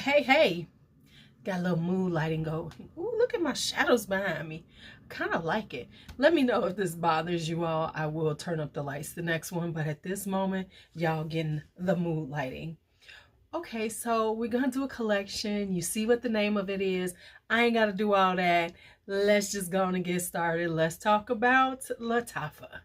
Hey, got a little mood lighting going. Ooh, look at my shadows behind me. Kind of like it. Let me know if this bothers you all. I will turn up the lights the next one, but at this moment, y'all getting the mood lighting. Okay, so we're gonna do a collection. You see what the name of it is. I ain't gotta do all that. Let's just go on and get started. Let's talk about Lattafa.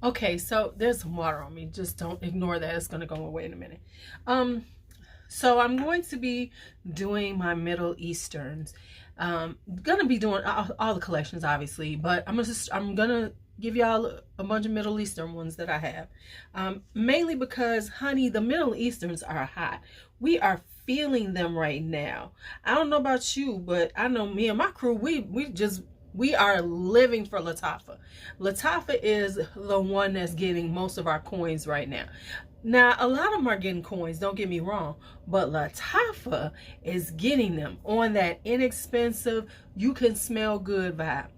Okay, so there's some water on me. Just don't ignore that. It's gonna go away in a minute. So I'm going to be doing my Middle Easterns. Gonna be doing all the collections, obviously, but I'm gonna give y'all a bunch of Middle Eastern ones that I have. Mainly because, honey, the Middle Easterns are hot. We are feeling them right now. I don't know about you, but I know me and my crew, we are living for Lattafa. Lattafa is the one that's getting most of our coins right now. Now, a lot of them are getting coins, don't get me wrong, but Lattafa is getting them on that inexpensive, you can smell good vibe.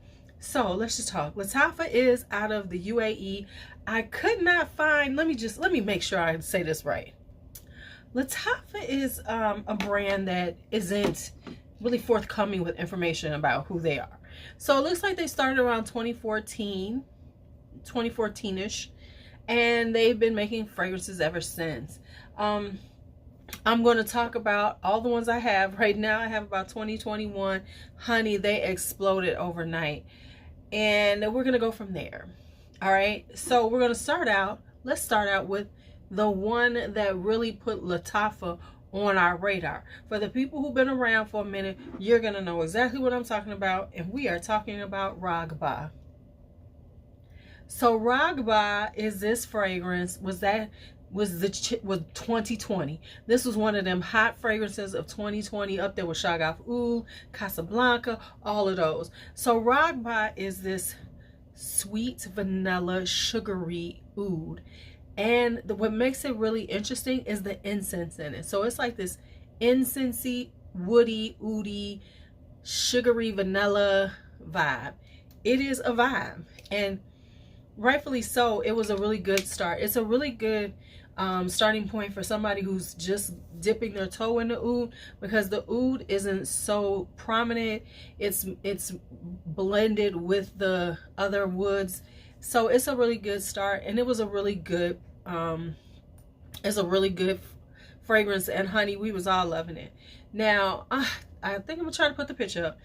So let's just talk. Lattafa is out of the UAE. I could not find, let me make sure I say this right. Lattafa is a brand that isn't really forthcoming with information about who they are. So it looks like they started around 2014-ish, and they've been making fragrances ever since. I'm going to talk about all the ones I have. Right now I have about 2021. Honey, they exploded overnight. And we're going to go from there. All right. So we're going to let's start out with the one that really put Lattafa on our radar. For the people who've been around for a minute, you're going to know exactly what I'm talking about. And we are talking about Ragba. So Ragba is this fragrance, was 2020. This was one of them hot fragrances of 2020, up there with Shagaf Oud, Casablanca, all of those. So Ragba is this sweet vanilla sugary oud. And what makes it really interesting is the incense in it. So it's like this incensey, woody, oudy, sugary vanilla vibe. It is a vibe, and rightfully so. It was a really good start. It's a really good starting point for somebody who's just dipping their toe in the oud, because the oud isn't so prominent. It's blended with the other woods. So it's a really good start, and it was a really good it's a really good fragrance, and honey, we was all loving it. Now I think I'm gonna try to put the picture up.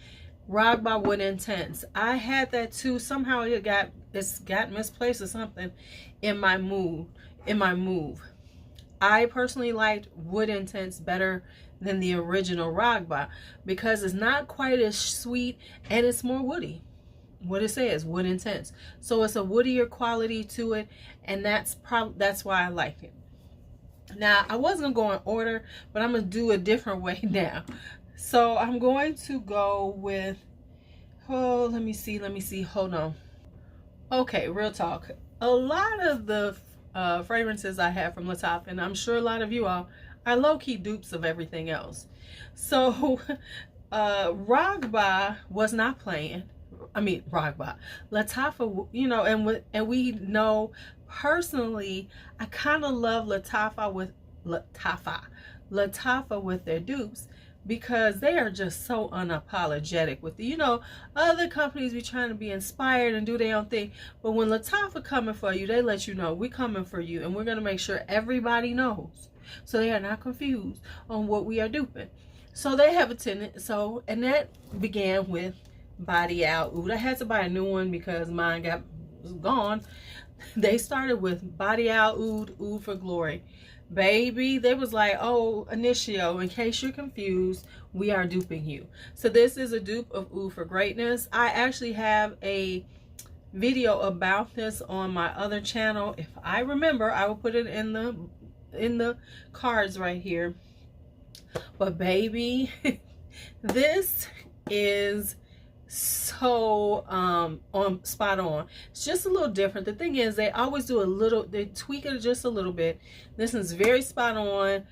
Ragba Wood Intense. I had that too. Somehow it's got misplaced or something in my move. I personally liked Wood Intense better than the original Ragba because it's not quite as sweet and it's more woody. What it says, Wood Intense. So it's a woodier quality to it, and that's why I like it. Now, I wasn't gonna go in order, but I'm gonna do a different way now. So I'm going to go with, oh, let me see, hold on. Okay, real talk. A lot of the fragrances I have from Lattafa, and I'm sure a lot of you all, are low-key dupes of everything else. So Ragba was not playing. I mean, Ragba, Lattafa, you know, and we know personally, I kind of love Lattafa with their dupes, because they are just so unapologetic with it. You know, other companies be trying to be inspired and do their own thing, but when Lattafa coming for you, they let you know we coming for you, and we're gonna make sure everybody knows, so they are not confused on what we are duping. So they have a tenant. So, and that began with Body Out Oud. I had to buy a new one because mine was gone. They started with Body Out Oud, Oud for Glory. Baby, they was like, oh, Initio, in case you're confused, we are duping you. So this is a dupe of Oud for Greatness. I actually have a video about this on my other channel. If I remember, I will put it in the cards right here. But baby, this is so on spot on. It's just a little different. The thing is, they always do they tweak it just a little bit. This is very spot on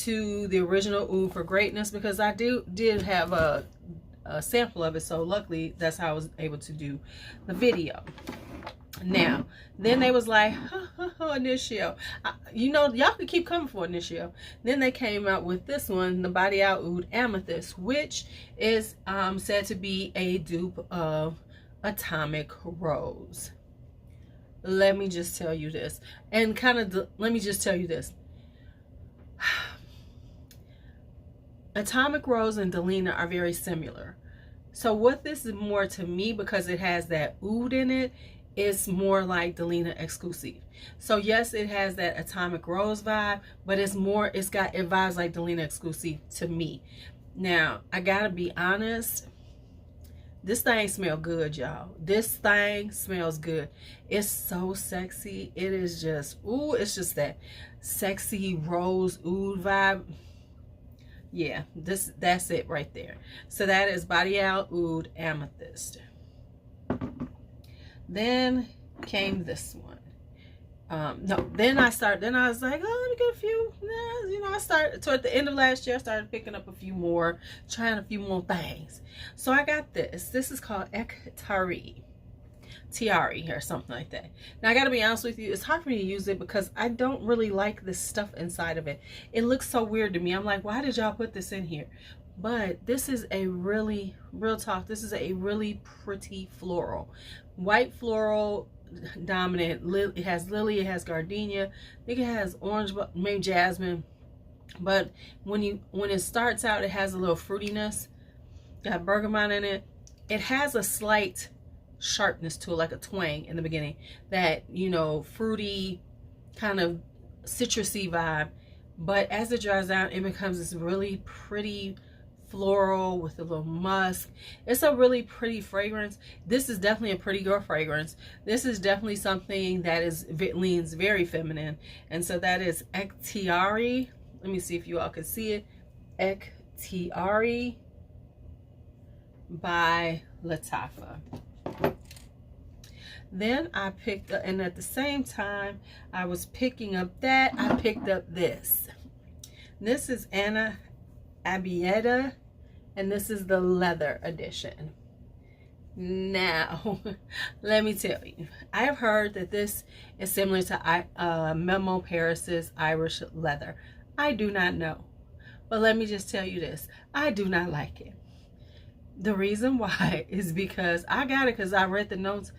to the original Oud for Greatness, because I did have a a sample of it. So luckily, that's how I was able to do the video. Now, then they was like, Initio. You know, y'all could keep coming for Initio. Then they came out with this one, the Body Out Oud Amethyst, which is said to be a dupe of Atomic Rose. Let me just tell you this. And let me just tell you this. Atomic Rose and Delina are very similar. So what this is more to me, because it has that oud in it, it's more like Delina exclusive. So yes, it has that Atomic Rose vibe, but it vibes like Delina exclusive to me. Now, I gotta be honest, this thing smells good, y'all. This thing smells good. It's so sexy. It is just, ooh, it's just that sexy rose oud vibe. Yeah, that's it right there. So that is Body Out Oud Amethyst. Then came this one. Then I was like, oh, let me get a few. You know, I started toward the end of last year. I started picking up a few more, trying a few more things. So I got this. This is called Tiari or something like that. Now I gotta be honest with you, it's hard for me to use it because I don't really like this stuff inside of it. It looks so weird to me. I'm like, why did y'all put this in here? But this is a really, real talk, this is a really pretty floral. White floral dominant. It has lily, it has gardenia, I think it has orange, maybe jasmine. But when it starts out, it has a little fruitiness. Got bergamot in it. It has a slight sharpness to it, like a twang in the beginning. That, you know, fruity, kind of citrusy vibe. But as it dries out, it becomes this really pretty floral with a little musk. It's a really pretty fragrance. This is definitely a pretty girl fragrance. This is definitely something that leans very feminine. And so that is Tiari. Let me see if you all can see it. Tiari by Lattafa. Then I picked up, and at the same time I was picking up that, I picked up this. This is Anna Abieta, and this is the leather edition. Now, let me tell you, I have heard that this is similar to Memo Paris's Irish leather. I do not know, but let me just tell you this, I do not like it. The reason why is because I got it because I read the notes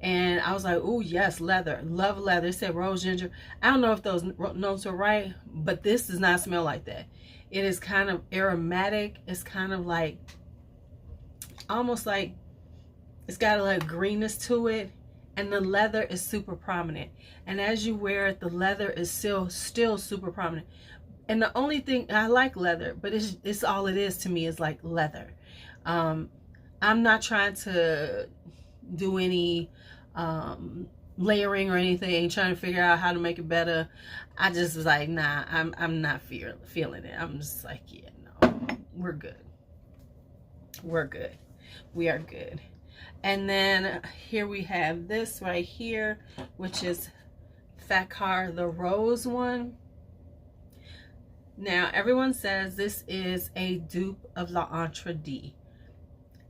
and I was like, oh yes, leather, love leather. It said rose ginger. I don't know if those notes are right, but this does not smell like that. It is kind of aromatic. It's kind of like, almost like, it's got a little greenness to it, and the leather is super prominent. And as you wear it, the leather is still super prominent. And the only thing, I like leather, but it's all it is to me is like leather. I'm not trying to do any layering or anything, trying to figure out how to make it better. I just was like, nah, I'm not feeling it. I'm just like, yeah, no, we're good. We're good. We are good. And then here we have this right here, which is Fakar, the rose one. Now, everyone says this is a dupe of L'Entrée.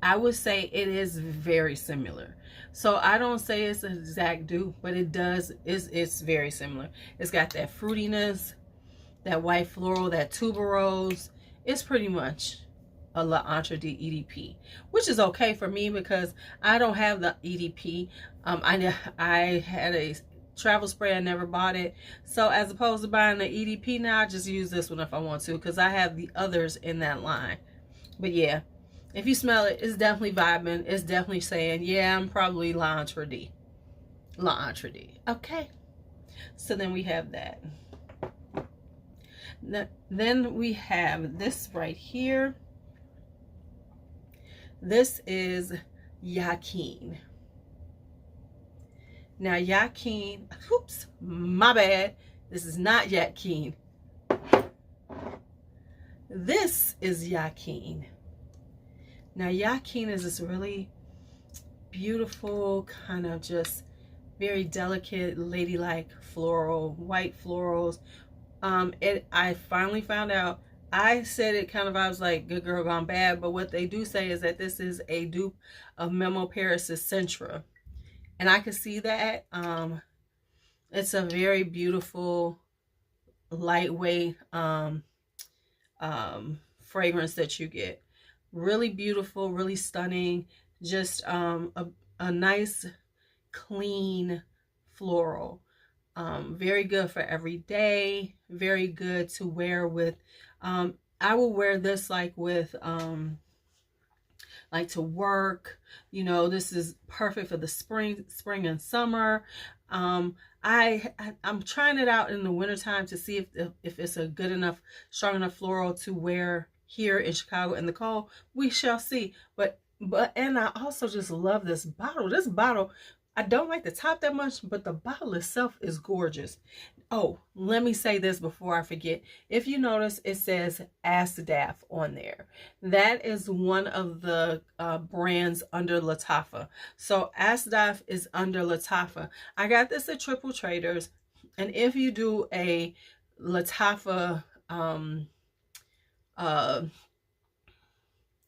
I would say it is very similar. So I don't say it's an exact dupe, but it's very similar. It's got that fruitiness, that white floral, that tuberose. It's pretty much a L'Entrée EDP, which is okay for me because I don't have the EDP. I had a travel spray, I never bought it. So as opposed to buying the EDP now, I just use this one if I want to because I have the others in that line. But yeah, if you smell it, it's definitely vibing. It's definitely saying, yeah, I'm probably L'Entrée. Okay. So then we have that. Then we have this right here. This is Yakin. Now Yakin, oops, my bad. This is not Yakin. This is Yakin. Now Yakin is this really beautiful, kind of just very delicate, ladylike floral, white florals. I finally found out I said it kind of, I was like Good Girl Gone Bad, but what they do say is that this is a dupe of Memo Paris's Centra. And I can see that. It's a very beautiful, lightweight fragrance that you get. Really beautiful, really stunning. Just a nice, clean floral. Very good for every day. Very good to wear with. I will wear this like with like to work. You know, this is perfect for the spring and summer. I'm trying it out in the wintertime to see if it's a good enough, strong enough floral to wear here in Chicago in the cold. We shall see. But and I also just love this bottle. This bottle, I don't like the top that much, but the bottle itself is gorgeous. Oh, let me say this before I forget. If you notice, it says Asdaf on there. That is one of the brands under Lattafa. So Asdaf is under Lattafa. I got this at Triple Traders. And if you do a Lattafa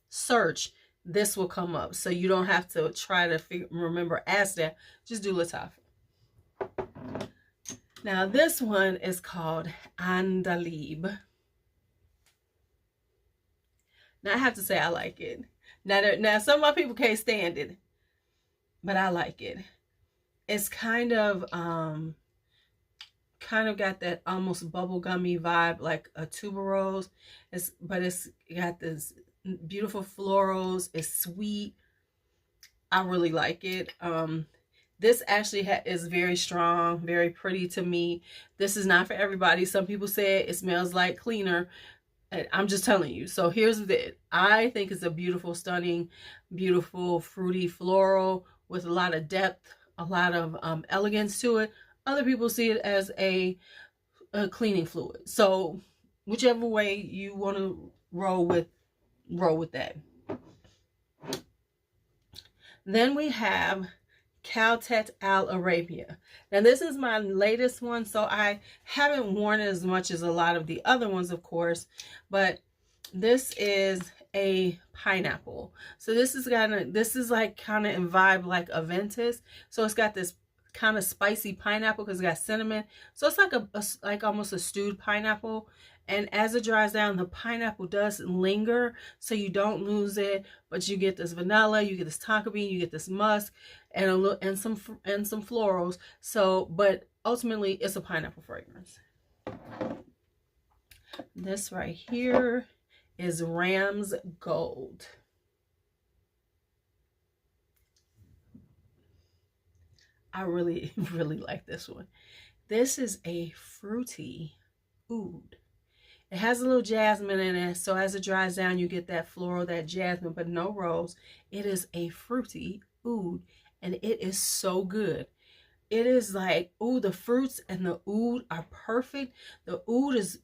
search, this will come up. So you don't have to try to remember Asdaf. Just do Lattafa. Now this one is called Andalib. Now I have to say I like it. Now some of my people can't stand it, but I like it. It's kind of got that almost bubblegummy vibe, like a tuberose. But it's got this beautiful florals. It's sweet. I really like it. This actually is very strong, very pretty to me. This is not for everybody. Some people say it smells like cleaner. I'm just telling you. So here's it. I think it's a beautiful, stunning, beautiful, fruity floral with a lot of depth, a lot of elegance to it. Other people see it as a cleaning fluid. So whichever way you want to roll with that. Then we have Caltet Al Arabia. Now this is my latest one, so I haven't worn it as much as a lot of the other ones, of course, but this is a pineapple. So this is like kind of in vibe like Aventus. So it's got this kind of spicy pineapple because it's got cinnamon. So it's like like almost a stewed pineapple. And as it dries down, the pineapple does linger, so you don't lose it. But you get this vanilla, you get this tonka bean, you get this musk, and some florals. So, but ultimately, it's a pineapple fragrance. This right here is Ram's Gold. I really, really like this one. This is a fruity oud. It has a little jasmine in it, so as it dries down, you get that floral, that jasmine, but no rose. It is a fruity oud, and it is so good. It is like, ooh, the fruits and the oud are perfect. The oud is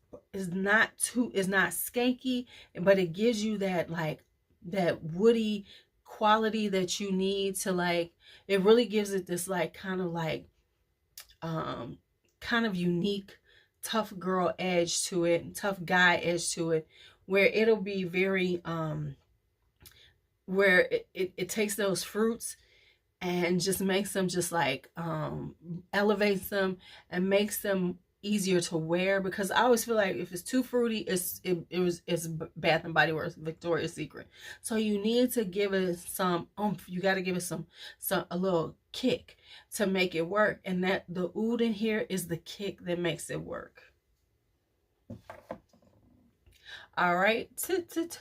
not skanky, but it gives you that like that woody quality that you need to like. It really gives it this like kind of unique, tough girl edge to it, tough guy edge to it, where it'll be very where it takes those fruits and just makes them just like elevates them and makes them easier to wear, because I always feel like if it's too fruity, it's Bath and Body Works, Victoria's Secret. So you need to give it some oomph. You got to give it a little kick to make it work, and that the oud in here is the kick that makes it work. All right,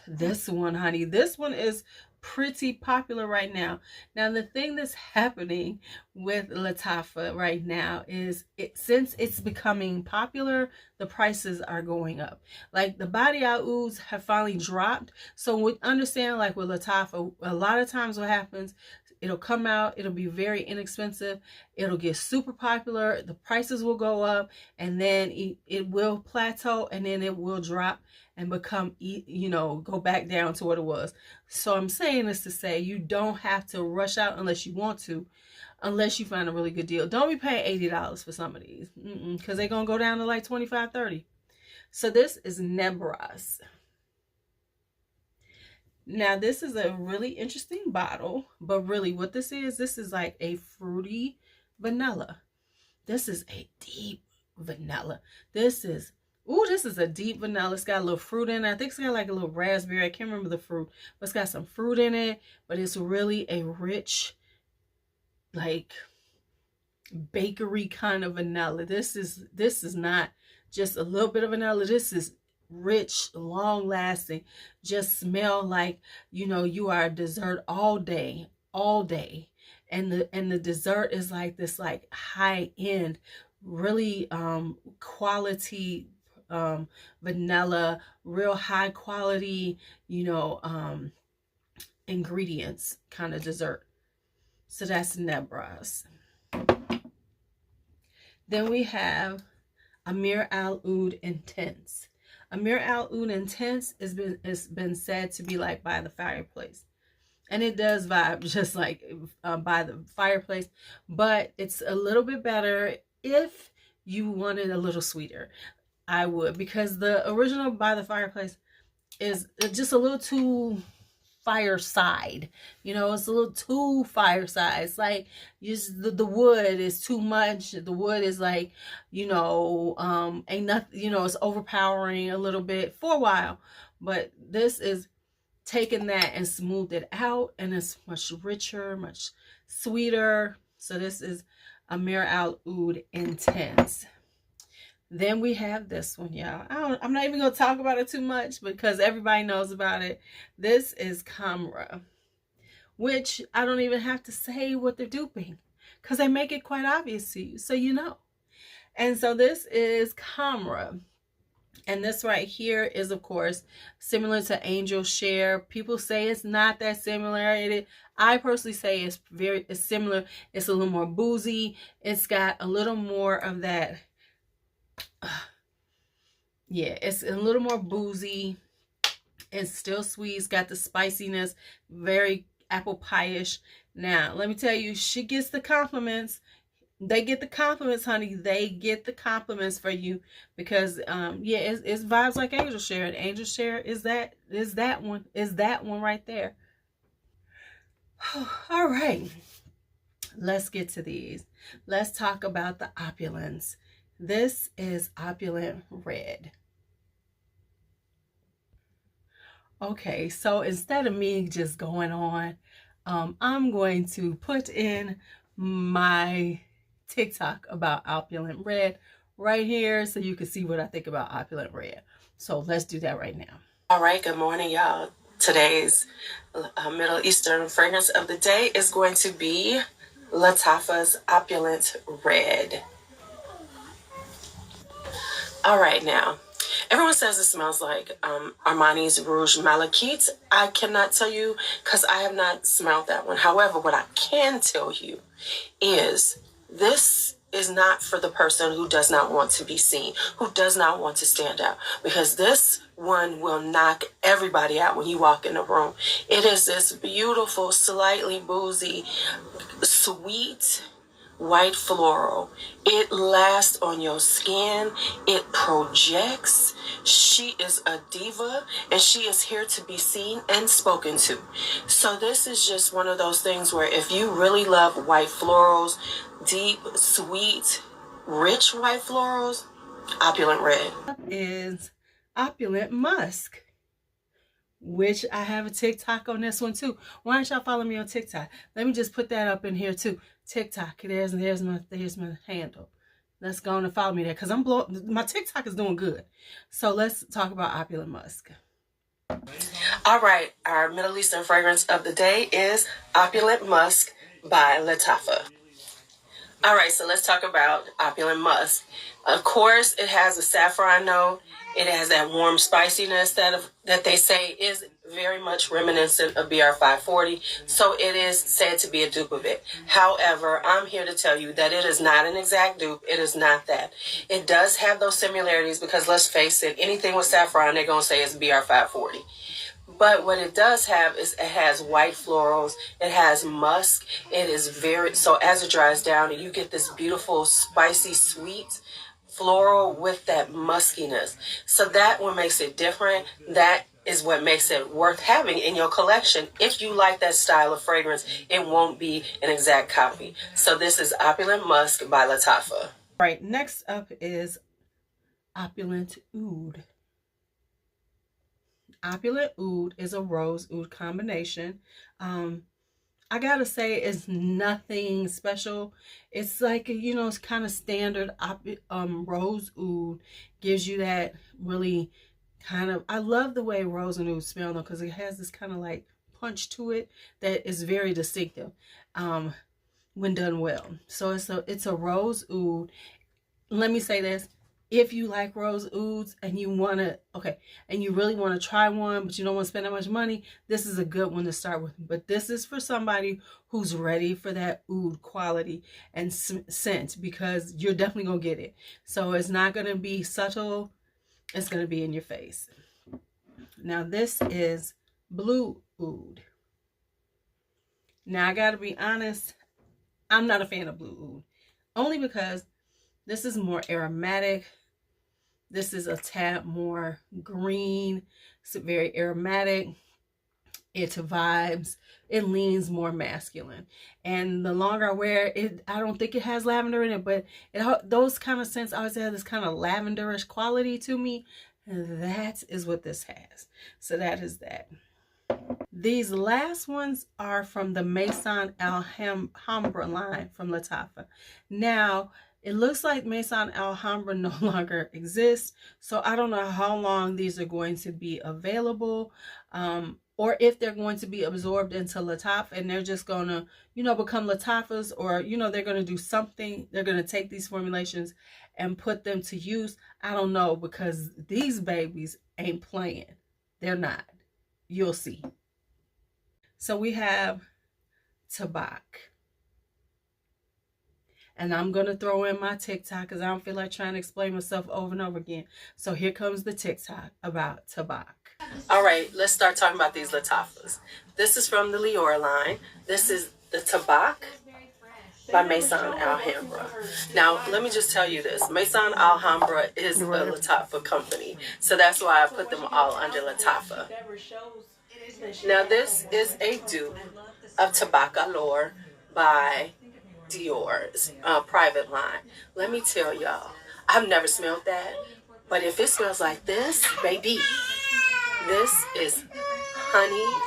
this one, honey. This one is pretty popular right now. Now, the thing that's happening with Lattafa right now is since it's becoming popular, the prices are going up. Like the body out ouds have finally dropped. So we understand, like with Lattafa, a lot of times what happens, it'll come out, it'll be very inexpensive, it'll get super popular, the prices will go up, and then it will plateau, and then it will drop and become, go back down to what it was. So I'm saying this to say you don't have to rush out unless you want to, unless you find a really good deal. Don't be paying $80 for some of these, because they're going to go down to like $25, $30. So this is Nebras. Now this is a really interesting bottle, but really what this is like a fruity vanilla. This is a deep vanilla. This is a deep vanilla. It's got a little fruit in it. I think it's got like a little raspberry. I can't remember the fruit, but it's got some fruit in it. But it's really a rich, like, bakery kind of vanilla. This is not just a little bit of vanilla. This is rich, long lasting. Just smell like, you know, you are a dessert all day. And the dessert is like this, like, high end, really quality vanilla, real high quality, you know, ingredients kind of dessert. So that's Nebras. Then we have Amir Al Oud Intense. Amir Al Oud Intense has been said to be like by the fireplace. And it does vibe just like by the fireplace, but it's a little bit better if you wanted a little sweeter. I would, because the original by the fireplace is just a little too fireside. You know, it's a little too fireside. It's like just the wood is too much. The wood is like, you know, ain't nothing, you know, it's overpowering a little bit for a while. But this is taken that and smoothed it out, and it's much richer, much sweeter. So this is Amir Al Oud Intense. Then we have this one, y'all. I'm not even gonna talk about it too much because everybody knows about it. This is Camera, which I don't even have to say what they're duping because they make it quite obvious to you, so you know. And so this is Camera. And this right here is, of course, similar to Angel Share. People say it's not that similar. I personally say it's similar. It's a little more boozy. It's got a little more of that. Yeah, it's a little more boozy. It's still sweet. It's got the spiciness, very apple pie-ish. Now, let me tell you, she gets the compliments. They get the compliments, honey. They get the compliments for you because, yeah, it's vibes like Angel Share. And Angel Share is that one right there. All right, let's get to these. Let's talk about the Opulence. This is Opulence Red. Okay, so instead of me just going on, I'm going to put in my TikTok about Opulence Red right here so you can see what I think about Opulence Red. So let's do that right now. All right, good morning, y'all. Today's Middle Eastern fragrance of the day is going to be Lattafa's Opulence Red. All right, now, everyone says it smells like Armani's Rouge Malachite. I cannot tell you because I have not smelled that one. However, what I can tell you is this is not for the person who does not want to be seen, who does not want to stand out, because this one will knock everybody out when you walk in the room. It is this beautiful, slightly boozy, sweet, white floral. It lasts on your skin. It projects. She is a diva and she is here to be seen and spoken to. So this is just one of those things where if you really love white florals, deep, sweet, rich white florals, Opulence Red is Opulence Musk, which I have a TikTok on this one too. Why don't y'all follow me on TikTok? Let me just put that up in here too. TikTok. There's my handle. Let's go on and follow me there because my TikTok is doing good. So let's talk about Opulence Musk. All right, our Middle Eastern fragrance of the day is Opulence Musk by Lattafa. All right, so let's talk about Opulence Musk. Of course, it has a saffron note. It has that warm spiciness that they say is very much reminiscent of BR540. So it is said to be a dupe of it. However, I'm here to tell you that it is not an exact dupe. It is not that. It does have those similarities because let's face it, anything with saffron, they're going to say it's BR540. But what it does have is it has white florals. It has musk. It is so as it dries down, you get this beautiful, spicy, sweet floral with that muskiness. So that what makes it different. That is what makes it worth having in your collection. If you like that style of fragrance, it won't be an exact copy. So this is Opulence Musk by Lattafa. All right, next up is Opulent Oud. Opulent Oud is a rose oud combination. I gotta say, it's nothing special. It's like, you know, it's kind of standard. Rose oud gives you that really kind of, I love the way rose and oud smell though, because it has this kind of like punch to it that is very distinctive when done well. So it's a rose oud. Let me say this. If you like rose ouds and you want to, and you really want to try one, but you don't want to spend that much money, this is a good one to start with. But this is for somebody who's ready for that oud quality and scent, because you're definitely going to get it. So it's not going to be subtle. It's going to be in your face. Now this is Blue Oud. Now I got to be honest, I'm not a fan of Blue Oud. Only because this is more aromatic. This is a tad more green. It's very aromatic. It vibes. It leans more masculine. And the longer I wear it, I don't think it has lavender in it, but those kind of scents always have this kind of lavenderish quality to me. And that is what this has. So that is that. These last ones are from the Maison Alhambra line from Lattafa. Now, it looks like Maison Alhambra no longer exists, so I don't know how long these are going to be available, or if they're going to be absorbed into Lattafa and they're just going to, you know, become Lattafas, or, you know, they're going to do something. They're going to take these formulations and put them to use. I don't know, because these babies ain't playing. They're not. You'll see. So we have Tobac. And I'm going to throw in my TikTok because I don't feel like trying to explain myself over and over again. So here comes the TikTok about Tobac. All right, let's start talking about these Lattafas. This is from the Lior line. This is the Tobac by Maison Alhambra. Now, let me just tell you this. Maison Alhambra is a Lattafa company. So that's why I put them all under Lattafa. Now, this is a dupe of Tobac Allure by Dior's private line. Let me tell y'all, I've never smelled that, but if it smells like this, baby, this is honey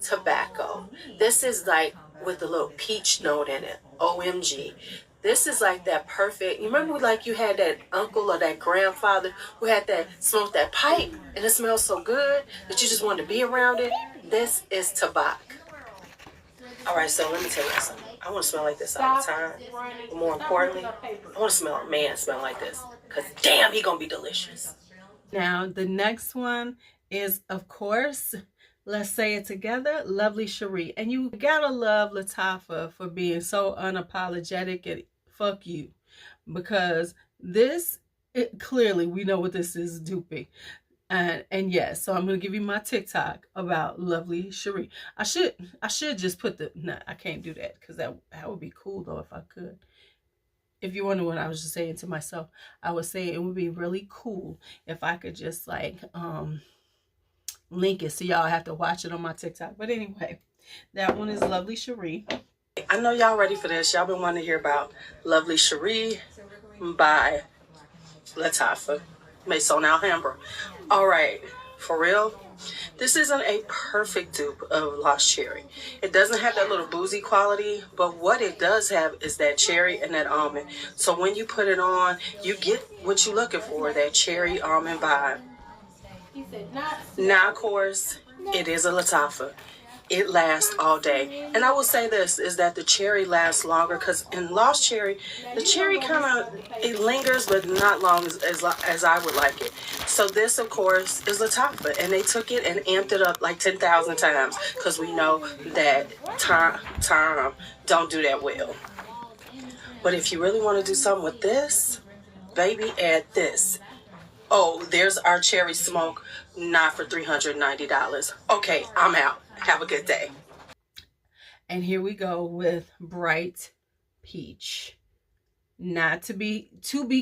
tobacco. This is like with a little peach note in it. OMG. This is like that perfect, you remember like you had that uncle or that grandfather who had that, smoked that pipe and it smells so good that you just wanted to be around it? This is Tobac. All right, so let me tell you something. I want to smell like this all the time. But more importantly, I want to smell a man smell like this. Because damn, he going to be delicious. Now, the next one is, of course, let's say it together, Lovely Cherie. And you got to love Lattafa for being so unapologetic and fuck you. Because this, clearly, we know what this is duping. And yes, so I'm going to give you my TikTok about Lovely Cherie. I should just put the, no, I can't do that because that would be cool though if I could. If you wonder what I was just saying to myself, I was saying it would be really cool if I could just like link it so y'all have to watch it on my TikTok. But anyway, that one is Lovely Cherie. I know y'all ready for this. Y'all been wanting to hear about Lovely Cherie by Lattafa, Maison Alhambra. All right, for real, this isn't a perfect dupe of Lost Cherry. It doesn't have that little boozy quality, but what it does have is that cherry and that almond. So when you put it on, you get what you're looking for, that cherry almond vibe. Now, of course, it is a Lattafa. It lasts all day. And I will say this, is that the cherry lasts longer, because in Lost Cherry, the cherry kind of, it lingers, but not long as I would like it. So this, of course, is Lattafa. And they took it and amped it up like 10,000 times, because we know that time don't do that well. But if you really want to do something with this, baby, add this. Oh, there's our cherry smoke, not for $390. Okay, I'm out. Have a good day. And here we go with Bright Peach. not to be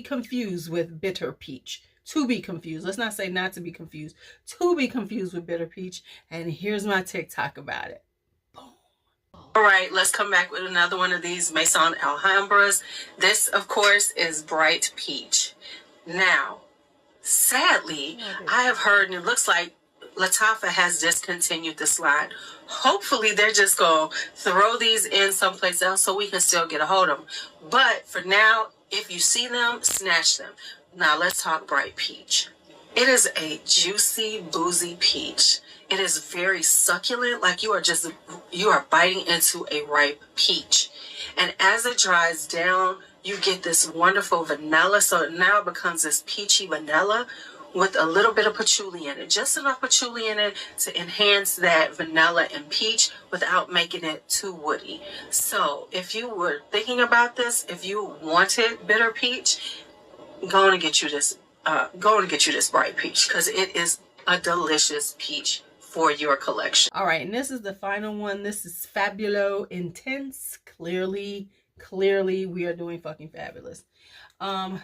confused with bitter peach. To be confused. Let's not say not to be confused. To be confused with bitter peach. And here's my TikTok about it. Boom. All right, let's come back with another one of these Maison Alhambras. This, of course, is bright peach. Now, sadly, I have heard, and it looks like Lattafa has discontinued this line. Hopefully, they're just going to throw these in someplace else so we can still get a hold of them. But for now, if you see them, snatch them. Now, let's talk bright peach. It is a juicy, boozy peach. It is very succulent, like you are biting into a ripe peach. And as it dries down, you get this wonderful vanilla. So it now becomes this peachy vanilla with a little bit of patchouli in it. Just enough patchouli in it to enhance that vanilla and peach without making it too woody. So if you were thinking about this, if you wanted bitter peach, go and get you this bright peach, because it is a delicious peach for your collection. All right, and this is the final one. This is Fabulo Intense. Clearly we are doing fucking fabulous. I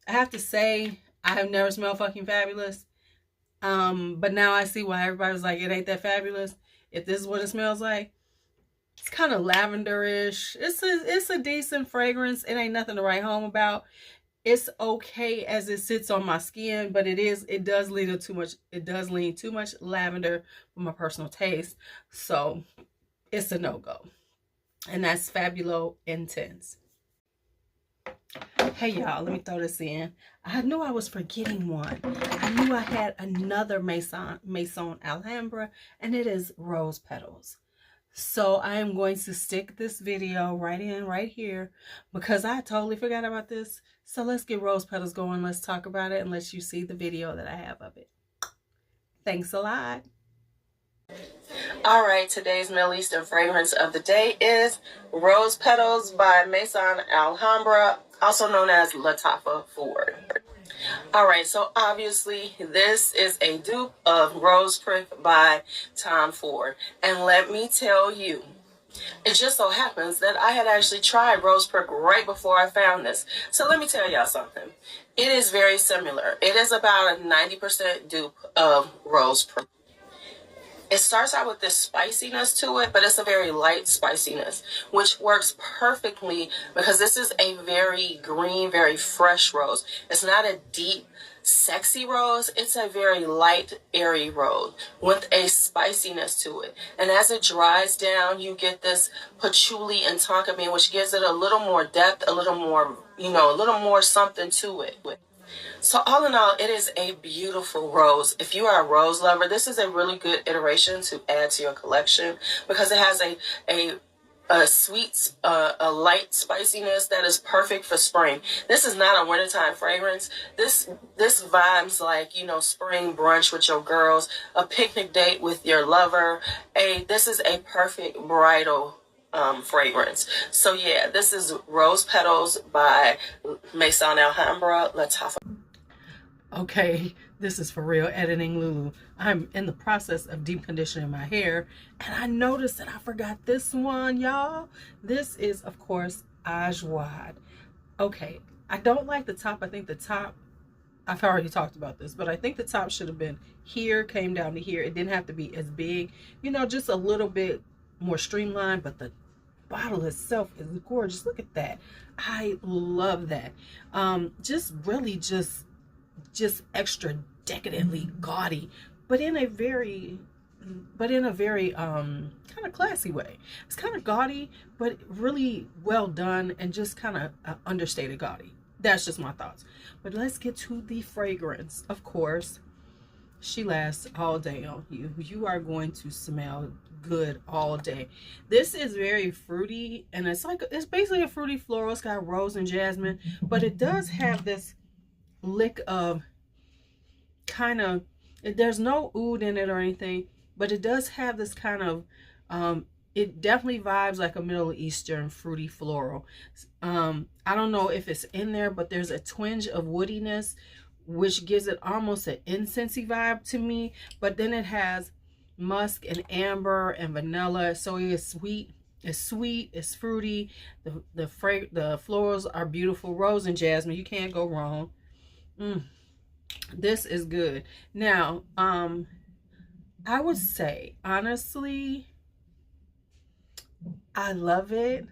have to say, I have never smelled fucking fabulous. But now I see why everybody's like, it ain't that fabulous. If this is what it smells like, it's kind of lavenderish. It's a decent fragrance. It ain't nothing to write home about. It's okay as it sits on my skin, but it does lean too much lavender for my personal taste. So it's a no-go. And that's Fabulo Intense. Hey y'all, let me throw this in. I knew I was forgetting one. I knew I had another Maison Alhambra, and it is Rose Petals. So I am going to stick this video right here because I totally forgot about this. So let's get Rose Petals going. Let's talk about it and let you see the video that I have of it. Thanks a lot. All right, today's Middle Eastern fragrance of the day is Rose Petals by Maison Alhambra, also known as Lattafa Ford. All right, so obviously this is a dupe of Rose Prick by Tom Ford. And let me tell you, it just so happens that I had actually tried Rose Prick right before I found this. So let me tell y'all something. It is very similar. It is about a 90% dupe of Rose Prick. It starts out with this spiciness to it, but it's a very light spiciness, which works perfectly because this is a very green, very fresh rose. It's not a deep, sexy rose. It's a very light, airy rose with a spiciness to it. And as it dries down, you get this patchouli and tonka bean, which gives it a little more depth, a little more, a little more something to it. So all in all, it is a beautiful rose. If you are a rose lover, this is a really good iteration to add to your collection because it has a sweet, a light spiciness that is perfect for spring. This is not a wintertime fragrance. This vibes like, spring brunch with your girls, a picnic date with your lover. This is a perfect bridal fragrance. So yeah, this is Rose Petals by Maison Alhambra, Lattafa. Okay, this is for real editing LuuLuu. I'm in the process of deep conditioning my hair, and I noticed that I forgot this one, y'all. This is, of course, Ajwad. Okay, I don't like the top. I think the top, I've already talked about this, but I think the top should have been here, came down to here. It didn't have to be as big, just a little bit more streamlined, but the bottle itself is gorgeous. Look at that. I love that. Just extra decadently gaudy, but in a very kind of classy way. It's kind of gaudy, but really well done, and just kind of understated gaudy. That's just my thoughts. But let's get to the fragrance. Of course, she lasts all day on you. You are going to smell good all day. This is very fruity, and it's basically a fruity floral. It's got rose and jasmine, but it does have this lick of there's no oud in it or anything, but it does have this kind of it definitely vibes like a Middle Eastern fruity floral. I don't know if it's in there, but there's a twinge of woodiness, which gives it almost an incensey vibe to me. But then it has musk and amber and vanilla, so it is sweet It's sweet, it's fruity. The florals are beautiful. Rose and jasmine, you can't go wrong. This is good. Now, I would say honestly, I love it,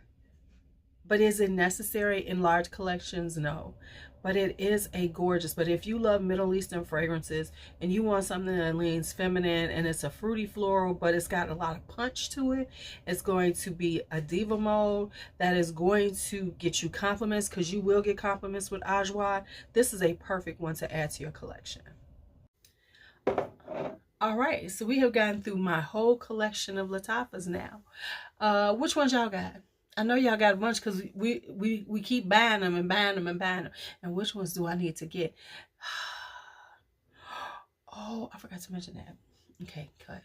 but is it necessary in large collections? No. But it is a gorgeous. But if you love Middle Eastern fragrances and you want something that leans feminine and it's a fruity floral, but it's got a lot of punch to it, it's going to be a diva mode that is going to get you compliments, because you will get compliments with Ajwa. This is a perfect one to add to your collection. All right, so we have gotten through my whole collection of Lattafas now. Which ones y'all got? I know y'all got a bunch, because we keep buying them and buying them and buying them. And which ones do I need to get? Oh, I forgot to mention that. Okay, cut.